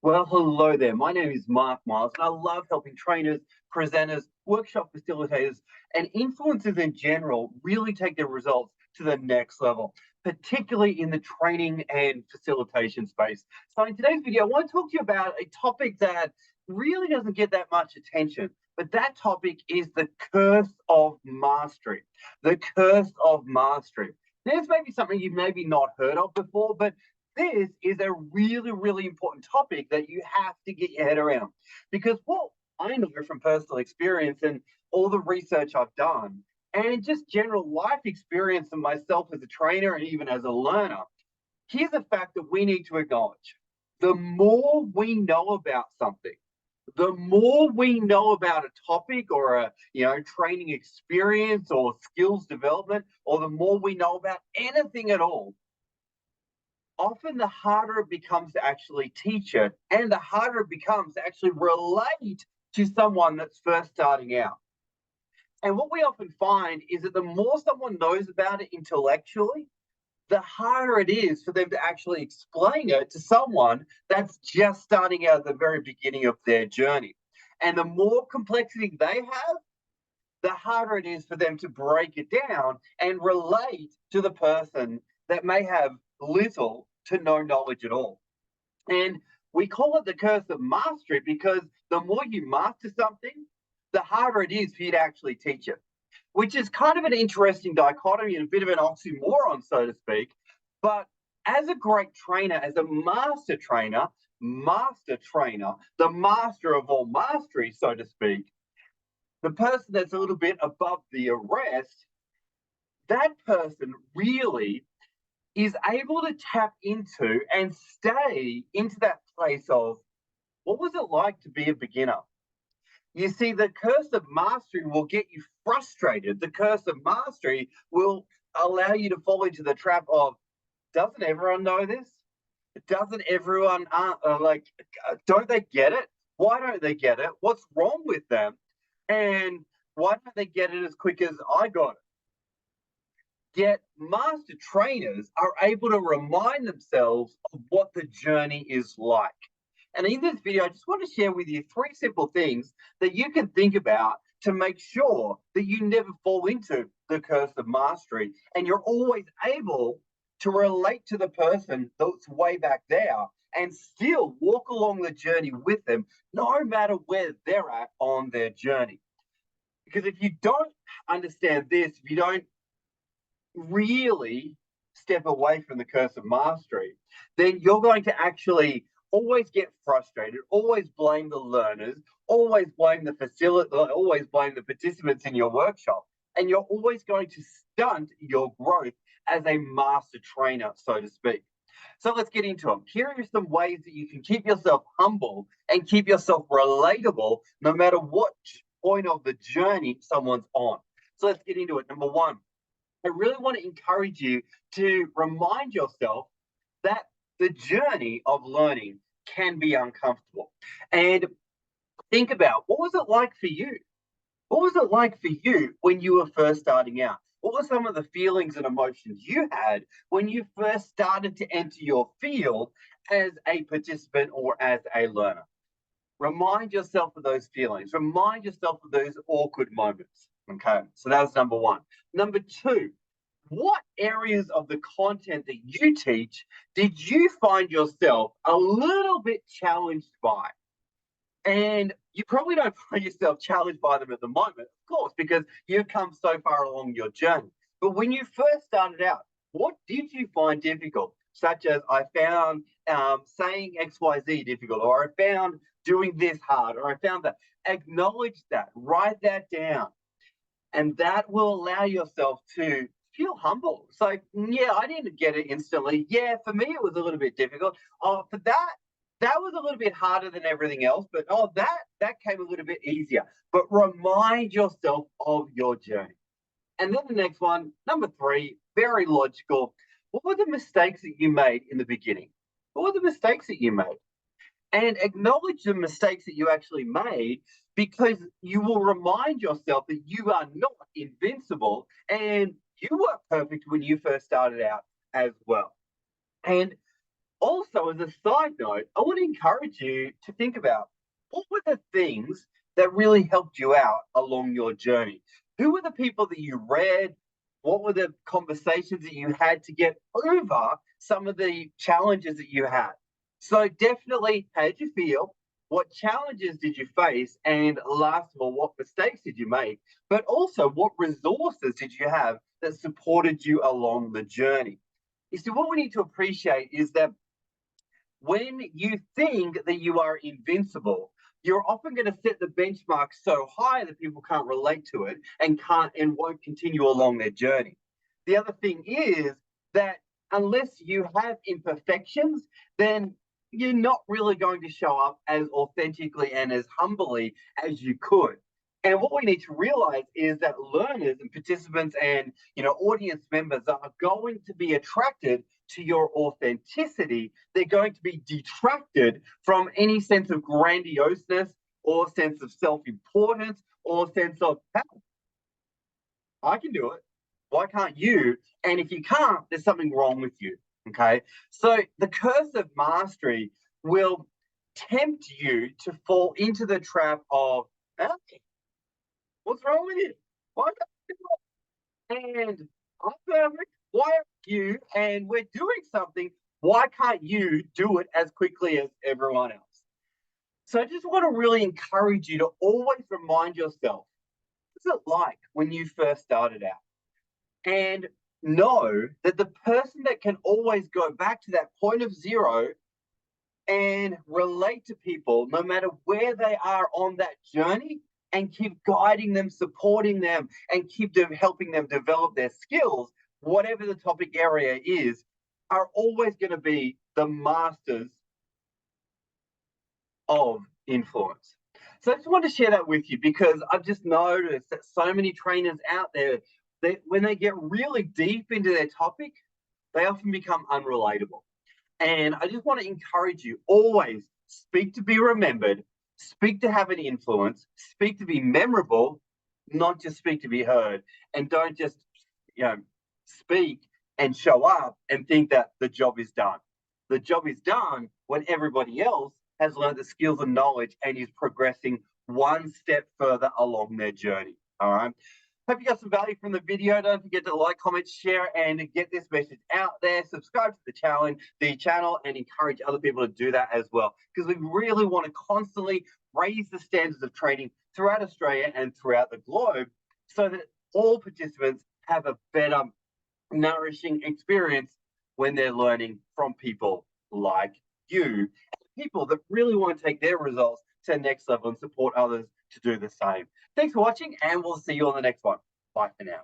Well, hello there. My name is Mark Miles, and I love helping trainers, presenters, workshop facilitators, and influencers in general really take their results to the next level, particularly in the training and facilitation space. So, in today's video, I want to talk to you about a topic that really doesn't get that much attention, but that topic is the curse of mastery. The curse of mastery. This may be something you've maybe not heard of before, but this is a really, really important topic that you have to get your head around. Because what I know from personal experience and all the research I've done, and just general life experience of myself as a trainer and even as a learner, here's a fact that we need to acknowledge. The more we know about something, the more we know about a topic or a training experience or skills development, or the more we know about anything at all, often the harder it becomes to actually teach it, and the harder it becomes to actually relate to someone that's first starting out. And what we often find is that the more someone knows about it intellectually, the harder it is for them to actually explain it to someone that's just starting out at the very beginning of their journey. And the more complexity they have, the harder it is for them to break it down and relate to the person that may have little to no knowledge at all. And we call it the curse of mastery because the more you master something, the harder it is for you to actually teach it, which is kind of an interesting dichotomy and a bit of an oxymoron, so to speak. But as a great trainer, as a master trainer, the master of all mastery, so to speak, the person that's a little bit above the rest, that person really is able to tap into and stay into that place of what was it like to be a beginner? You see, the curse of mastery will get you frustrated. The curse of mastery will allow you to fall into the trap of, doesn't everyone know this? Doesn't everyone, don't they get it? Why don't they get it? What's wrong with them? And why don't they get it as quick as I got it? Yet master trainers are able to remind themselves of what the journey is like. And in this video, I just want to share with you 3 simple things that you can think about to make sure that you never fall into the curse of mastery and you're always able to relate to the person that's way back there and still walk along the journey with them, no matter where they're at on their journey. Because if you don't understand this, if you don't really step away from the curse of mastery, then you're going to actually always get frustrated, always blame the learners, always blame the always blame the participants in your workshop, and you're always going to stunt your growth as a master trainer, so to speak. So let's get into them. Here are some ways that you can keep yourself humble and keep yourself relatable no matter what point of the journey someone's on. So let's get into it. Number 1, I really want to encourage you to remind yourself that the journey of learning can be uncomfortable. And think about, what was it like for you? What was it like for you when you were first starting out? What were some of the feelings and emotions you had when you first started to enter your field as a participant or as a learner? Remind yourself of those feelings. Remind yourself of those awkward moments. Okay, so that was number 1. Number 2, what areas of the content that you teach did you find yourself a little bit challenged by? And you probably don't find yourself challenged by them at the moment, of course, because you've come so far along your journey. But when you first started out, what did you find difficult? Such as, I found saying XYZ difficult, or I found doing this hard, or I found that. Acknowledge that, write that down. And that will allow yourself to feel humble. It's like, yeah, I didn't get it instantly. Yeah, for me, it was a little bit difficult. Oh, for that was a little bit harder than everything else, but that came a little bit easier. But remind yourself of your journey. And then the next one, number 3, very logical. What were the mistakes that you made in the beginning? What were the mistakes that you made? And acknowledge the mistakes that you actually made, because you will remind yourself that you are not invincible and you were perfect when you first started out as well. And Also, as a side note, I want to encourage you to think about what were the things that really helped you out along your journey? Who were the people that you read? What were the conversations that you had to get over some of the challenges that you had? So, definitely, how did you feel? What challenges did you face? And last of all, what mistakes did you make? But also, what resources did you have that supported you along the journey? You see, what we need to appreciate is that when you think that you are invincible, you're often going to set the benchmark so high that people can't relate to it and can't and won't continue along their journey. The other thing is that unless you have imperfections, then you're not really going to show up as authentically and as humbly as you could. And what we need to realize is that learners and participants and audience members are going to be attracted to your authenticity. They're going to be detracted from any sense of grandioseness or sense of self-importance or sense of, hey, I can do it. Why can't you? And if you can't, there's something wrong with you. Okay. So the curse of mastery will tempt you to fall into the trap of, hey, what's wrong with you? Why can't you do it? And I'm perfect. Why are you? And we're doing something. Why can't you do it as quickly as everyone else? So I just want to really encourage you to always remind yourself, what's it like when you first started out? And know that the person that can always go back to that point of zero and relate to people no matter where they are on that journey and keep guiding them, supporting them, and keep helping them develop their skills, whatever the topic area is, are always going to be the masters of influence. So I just want to share that with you because I've just noticed that so many trainers out there, when they get really deep into their topic, they often become unrelatable. And I just want to encourage you always speak to be remembered, speak to have an influence, speak to be memorable, not just speak to be heard. And don't just, speak and show up and think that the job is done. The job is done when everybody else has learned the skills and knowledge and is progressing one step further along their journey. All right. Hope you got some value from the video. Don't forget to like, comment, share, and get this message out there. Subscribe to the channel, and encourage other people to do that as well. Because we really want to constantly raise the standards of training throughout Australia and throughout the globe so that all participants have a better, nourishing experience when they're learning from people like you, people that really want to take their results to the next level and support others to do the same. Thanks for watching, and we'll see you on the next one. Bye for now.